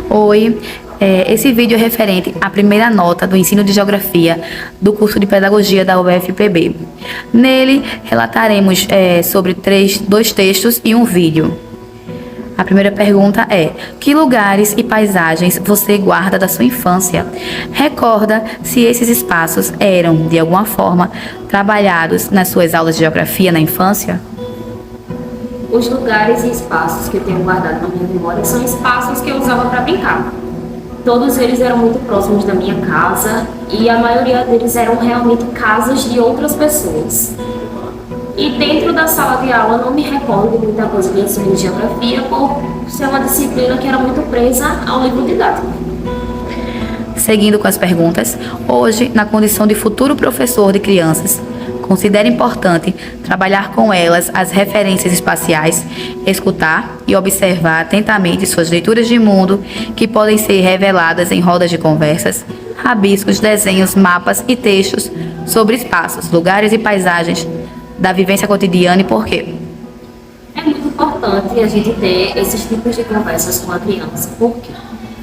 Oi, esse vídeo é referente à primeira nota do ensino de Geografia do curso de Pedagogia da UFPB. Nele, relataremos sobre dois textos e um vídeo. A primeira pergunta é: que lugares e paisagens você guarda da sua infância? Recorda se esses espaços eram, de alguma forma, trabalhados nas suas aulas de Geografia na infância? Os lugares e espaços que eu tenho guardado na minha memória são espaços que eu usava para brincar. Todos eles eram muito próximos da minha casa e a maioria deles eram realmente casas de outras pessoas. E dentro da sala de aula não me recordo de muita coisa de ensino de geografia por ser uma disciplina que era muito presa ao livro didático. Seguindo com as perguntas, hoje, na condição de futuro professor de crianças, considera importante trabalhar com elas as referências espaciais, escutar e observar atentamente suas leituras de mundo, que podem ser reveladas em rodas de conversas, rabiscos, desenhos, mapas e textos sobre espaços, lugares e paisagens da vivência cotidiana e por quê? É muito importante a gente ter esses tipos de conversas com a criança. Por quê?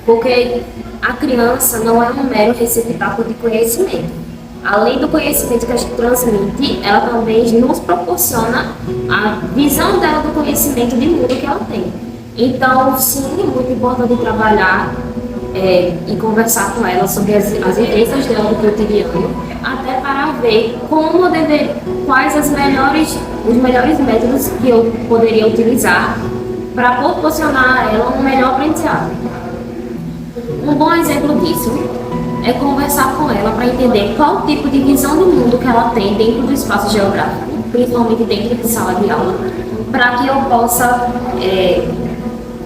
Porque a criança não é um mero receptáculo de conhecimento. Além do conhecimento que a gente transmite, ela também nos proporciona a visão dela do conhecimento de mundo que ela tem. Então, sim, é muito importante trabalhar e conversar com ela sobre as vivências dela do cotidiano, até para ver quais os melhores métodos que eu poderia utilizar para proporcionar a ela um melhor aprendizado. Um bom exemplo disso é conversar com ela para entender qual tipo de visão de mundo que ela tem dentro do espaço geográfico, principalmente dentro de sala de aula, para que eu possa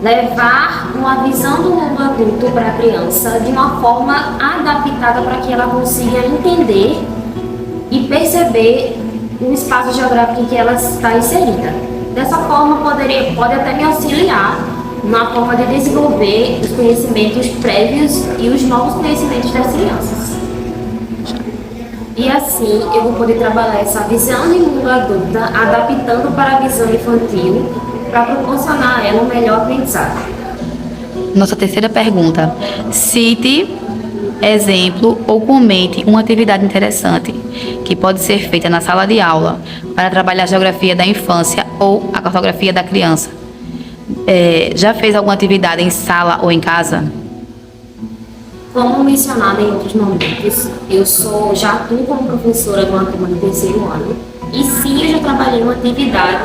levar uma visão do mundo adulto para a criança de uma forma adaptada para que ela consiga entender e perceber o espaço geográfico em que ela está inserida. Dessa forma, pode até me auxiliar na forma de desenvolver os conhecimentos prévios e os novos conhecimentos das crianças. E assim eu vou poder trabalhar essa visão de mundo adulta, adaptando para a visão infantil, para proporcionar a ela um melhor aprendizado. Nossa terceira pergunta: cite, exemplo ou comente uma atividade interessante que pode ser feita na sala de aula para trabalhar a geografia da infância ou a cartografia da criança. Já fez alguma atividade em sala ou em casa? Como mencionado em outros momentos, eu já atuo como professora de uma turma de terceiro ano e sim, eu já trabalhei uma atividade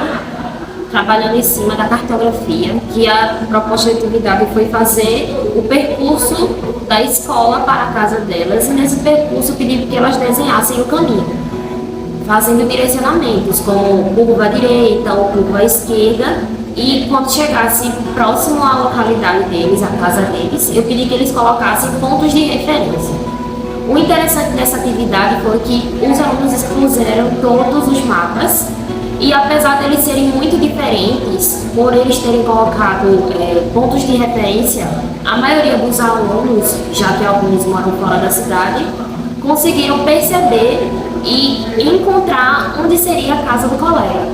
trabalhando em cima da cartografia, que a proposta de atividade foi fazer o percurso da escola para a casa delas e nesse percurso pedi que elas desenhassem o caminho, fazendo direcionamentos como curva à direita ou curva à esquerda. E quando chegasse próximo à localidade deles, à casa deles, eu pedi que eles colocassem pontos de referência. O interessante dessa atividade foi que os alunos expuseram todos os mapas e apesar de eles serem muito diferentes, por eles terem colocado pontos de referência, a maioria dos alunos, já que alguns moram fora da cidade, conseguiram perceber e encontrar onde seria a casa do colega.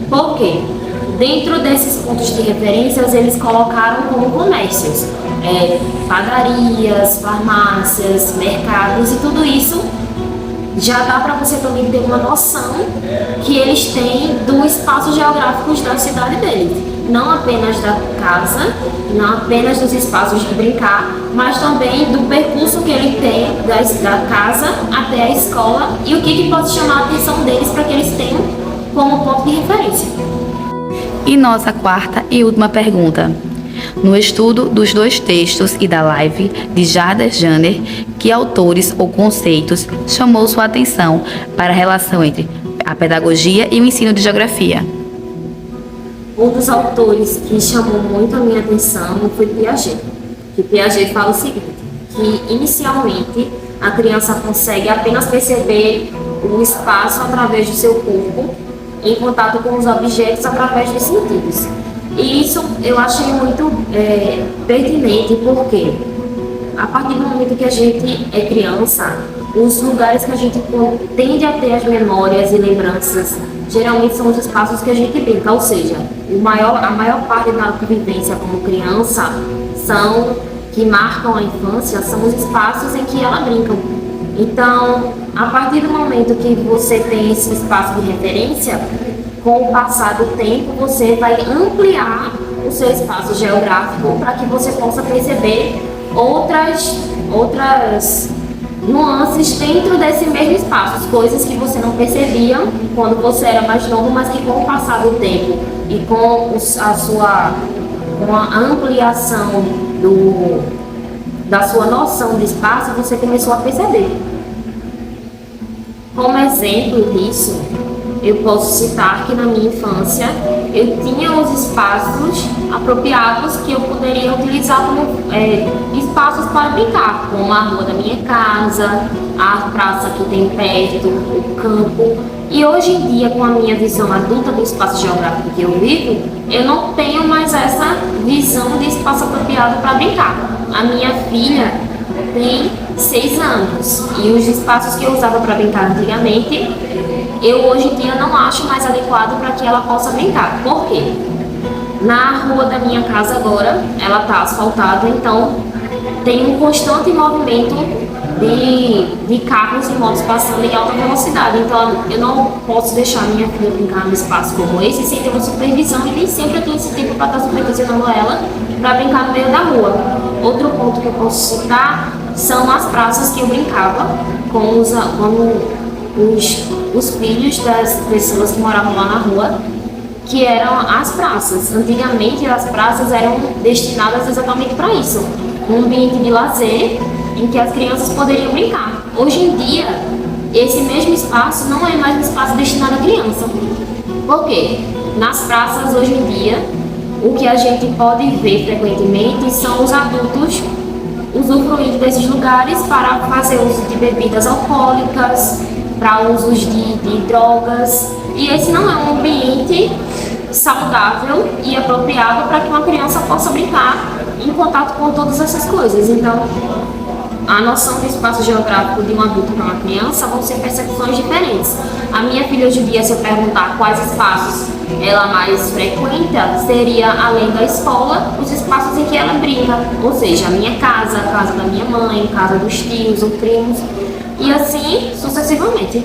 Por quê? Dentro desses pontos de referências, eles colocaram como comércios, padarias, farmácias, mercados e tudo isso já dá para você também ter uma noção que eles têm do espaço geográfico da cidade deles. Não apenas da casa, não apenas dos espaços de brincar, mas também do percurso que ele tem da casa até a escola e o que pode chamar a atenção deles para que eles tenham como ponto de referência. E nossa quarta e última pergunta: no estudo dos dois textos e da live de Jardas Janer, que autores ou conceitos chamou sua atenção para a relação entre a pedagogia e o ensino de geografia? Um dos autores que chamou muito a minha atenção foi Piaget. Que Piaget fala o seguinte, que inicialmente a criança consegue apenas perceber o espaço através do seu corpo, em contato com os objetos através dos sentidos. E isso eu achei muito pertinente, porque a partir do momento que a gente é criança, os lugares que a gente tende a ter as memórias e lembranças, geralmente são os espaços que a gente brinca, ou seja, a maior parte da vivência como criança são que marcam a infância são os espaços em que ela brinca. Então, a partir do momento que você tem esse espaço de referência, com o passar do tempo, você vai ampliar o seu espaço geográfico para que você possa perceber outras nuances dentro desse mesmo espaço, coisas que você não percebia quando você era mais novo, mas que com o passar do tempo e com a ampliação da sua noção de espaço, você começou a perceber. Como exemplo disso, eu posso citar que na minha infância eu tinha os espaços apropriados que eu poderia utilizar como espaços para brincar, como a rua da minha casa, a praça que tem perto, o campo. E hoje em dia, com a minha visão adulta do espaço geográfico que eu vivo, eu não tenho mais essa visão de espaço apropriado para brincar. A minha filha tem 6 anos e os espaços que eu usava para brincar antigamente, eu hoje em dia não acho mais adequado para que ela possa brincar. Por quê? Na rua da minha casa agora, ela está asfaltada, então tem um constante movimento de carros e motos passando em alta velocidade. Então eu não posso deixar minha filha brincar num espaço como esse sem ter uma supervisão, e nem sempre eu tenho esse tempo para estar supervisionando ela para brincar no meio da rua. Outro ponto que eu posso citar são as praças que eu brincava com os filhos das pessoas que moravam lá na rua, que eram as praças. Antigamente as praças eram destinadas exatamente para isso, um ambiente de lazer em que as crianças poderiam brincar. Hoje em dia, esse mesmo espaço não é mais um espaço destinado à criança. Por quê? Nas praças hoje em dia, o que a gente pode ver frequentemente são os adultos usufruindo desses lugares para fazer uso de bebidas alcoólicas, para usos de drogas, e esse não é um ambiente saudável e apropriado para que uma criança possa brincar em contato com todas essas coisas. Então, a noção de espaço geográfico de um adulto para uma criança vão ser percepções diferentes. A minha filha hoje em dia, se eu perguntar quais espaços ela mais frequenta, seria, além da escola, os espaços em que ela brinca, ou seja, a minha casa, a casa da minha mãe, a casa dos tios ou primos, e assim sucessivamente.